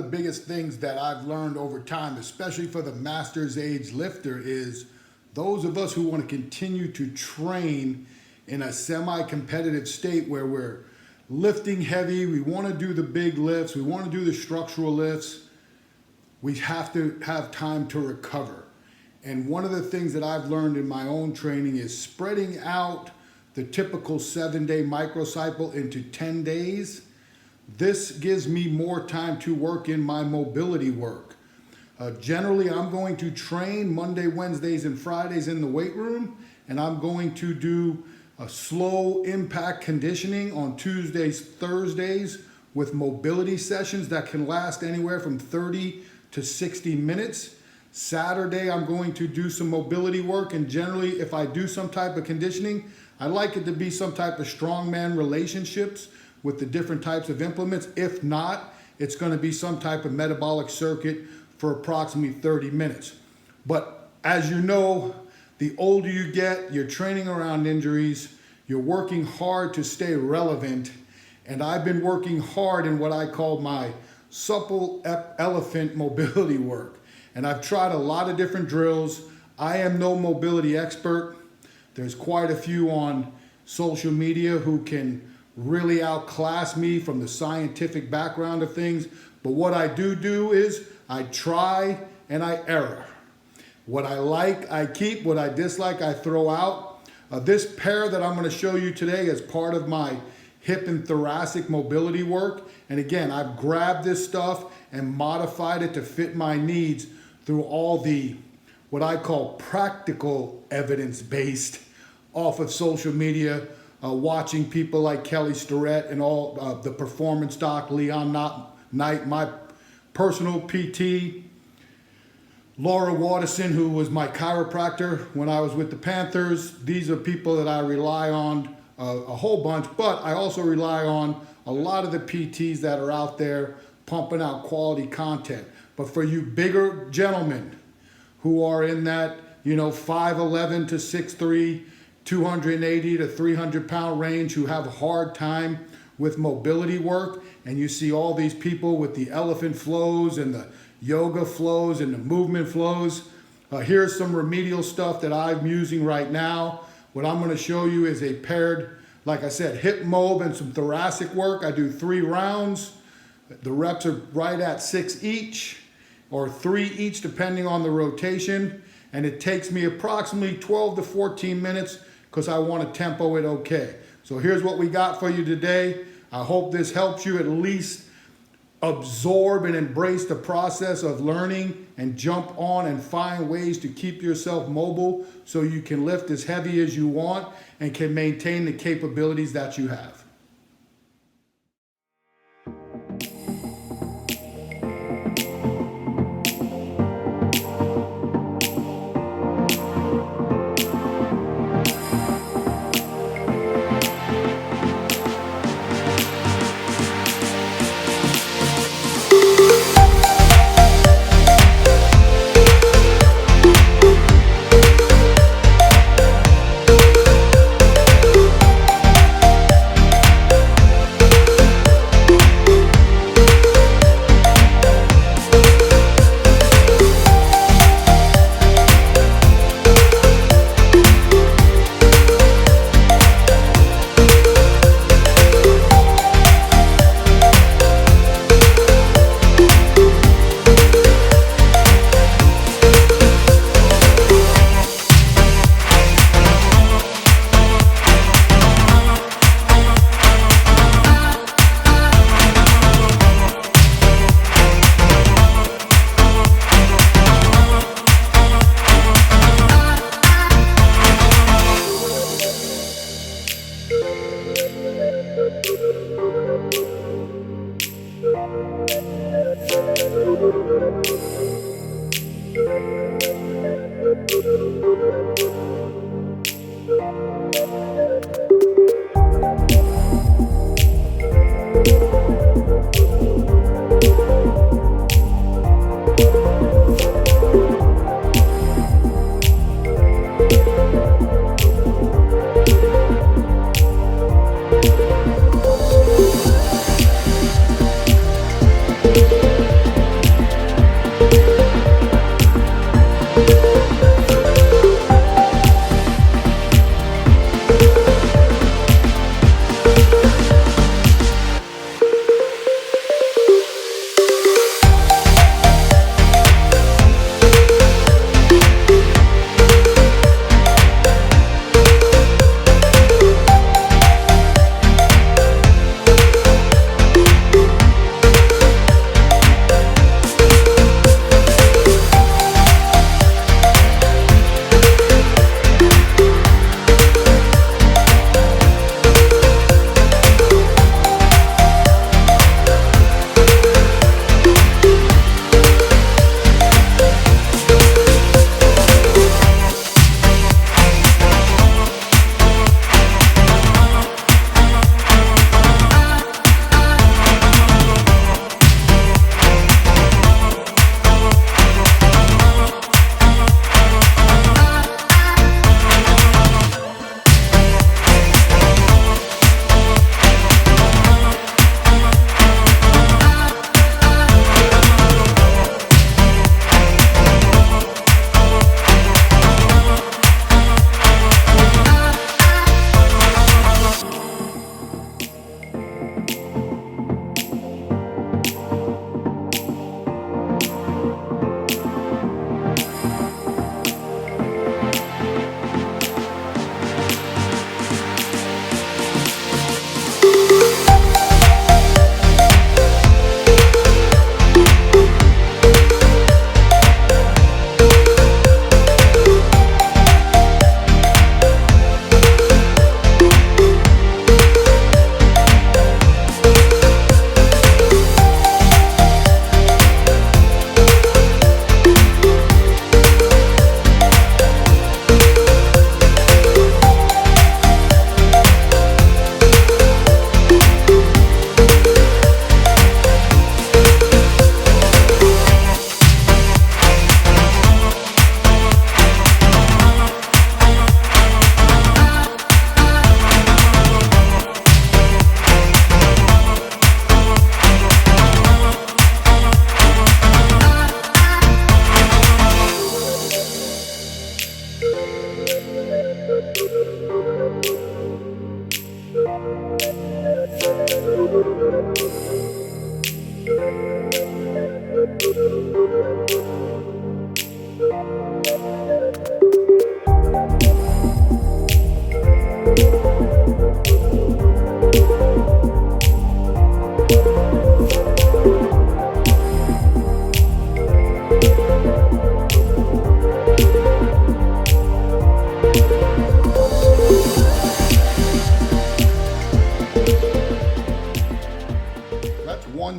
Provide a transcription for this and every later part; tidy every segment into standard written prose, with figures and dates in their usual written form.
the biggest things that I've learned over time, especially for the master's age lifter, is those of us who want to continue to train in a semi-competitive state where we're lifting heavy, we want to do the big lifts, we want to do the structural lifts, we have to have time to recover. And one of the things that I've learned in my own training is spreading out the typical 7-day microcycle into 10 days. This gives me more time to work in my mobility work. Generally, I'm going to train Monday, Wednesdays, and Fridays in the weight room, and I'm going to do a slow impact conditioning on Tuesdays, Thursdays with mobility sessions that can last anywhere from 30 to 60 minutes. Saturday, I'm going to do some mobility work, and generally, if I do some type of conditioning, I like it to be some type of strongman relationships with the different types of implements. If not, it's going to be some type of metabolic circuit for approximately 30 minutes. But as you know, the older you get, you're training around injuries, you're working hard to stay relevant, and I've been working hard in what I call my supple elephant mobility work. And I've tried a lot of different drills. I am no mobility expert. There's quite a few on social media who can really outclass me from the scientific background of things. But what I do is I try and I error. What I like, I keep. What I dislike, I throw out. This pair that I'm going to show you today is part of my hip and thoracic mobility work. And again, I've grabbed this stuff and modified it to fit my needs through all the, what I call practical evidence-based off of social media, watching people like Kelly Starrett and all the performance doc, Leon Knight, my personal PT, Laura Watterson, who was my chiropractor when I was with the Panthers. These are people that I rely on a whole bunch, but I also rely on a lot of the PTs that are out there pumping out quality content. But for you bigger gentlemen who are in that, 5'11" to 6'3", 280 to 300 pound range, who have a hard time with mobility work, and you see all these people with the elephant flows and the yoga flows and the movement flows. Here's some remedial stuff that I'm using right now. What I'm going to show you is a paired, like I said, hip mob and some thoracic work. I do 3 rounds. The reps are right at 6 each or 3 each depending on the rotation. And it takes me approximately 12 to 14 minutes because I want to tempo it okay. So here's what we got for you today. I hope this helps you at least absorb and embrace the process of learning and jump on and find ways to keep yourself mobile so you can lift as heavy as you want and can maintain the capabilities that you have.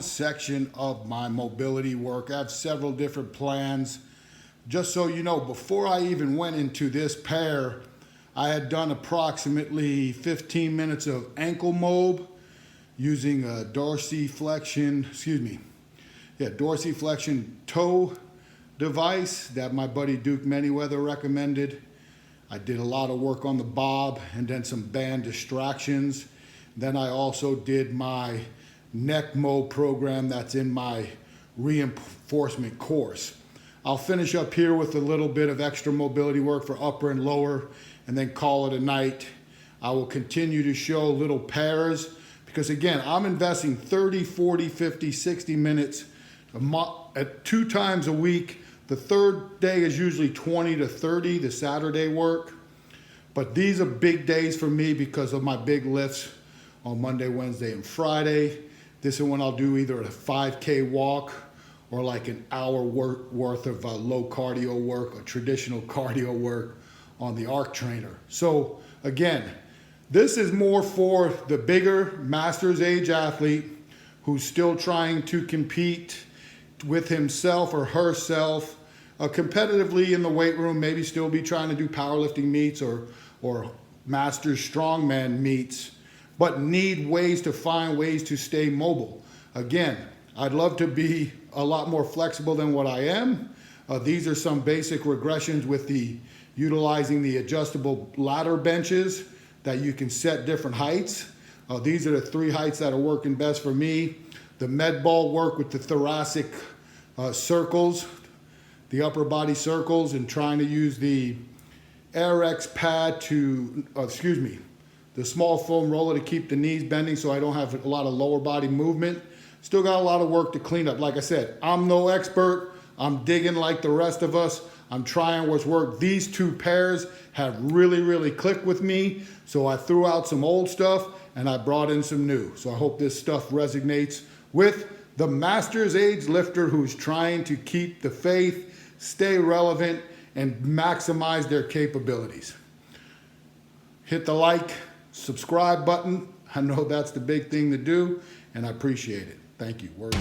one section of my mobility work. I have several different plans. Just so you know, before I even went into this pair, I had done approximately 15 minutes of ankle mob using a dorsiflexion toe device that my buddy Duke Manyweather recommended. I did a lot of work on the bob and then some band distractions. Then I also did my neck mob program that's in my reinforcement course. I'll finish up here with a little bit of extra mobility work for upper and lower and then call it a night. I will continue to show little pairs because again, I'm investing 30, 40, 50, 60 minutes at 2 times a week. The third day is usually 20 to 30, the Saturday work. But these are big days for me because of my big lifts on Monday, Wednesday, and Friday. This is when I'll do either a 5K walk or like an hour worth of low cardio work or traditional cardio work on the arc trainer. So again, this is more for the bigger master's age athlete who's still trying to compete with himself or herself competitively in the weight room, maybe still be trying to do powerlifting meets or master's strongman meets, but need ways to find ways to stay mobile. Again, I'd love to be a lot more flexible than what I am. These are some basic regressions with utilizing the adjustable ladder benches that you can set different heights. These are the 3 heights that are working best for me. The med ball work with the thoracic circles, the upper body circles, and trying to use the AirX pad the small foam roller to keep the knees bending so I don't have a lot of lower body movement. Still got a lot of work to clean up. Like I said, I'm no expert. I'm digging like the rest of us. I'm trying what's worked. These 2 pairs have really, really clicked with me. So I threw out some old stuff and I brought in some new. So I hope this stuff resonates with the master's age lifter who's trying to keep the faith, stay relevant, and maximize their capabilities. Hit the like, subscribe button. I know that's the big thing to do, and I appreciate it. Thank you. Word.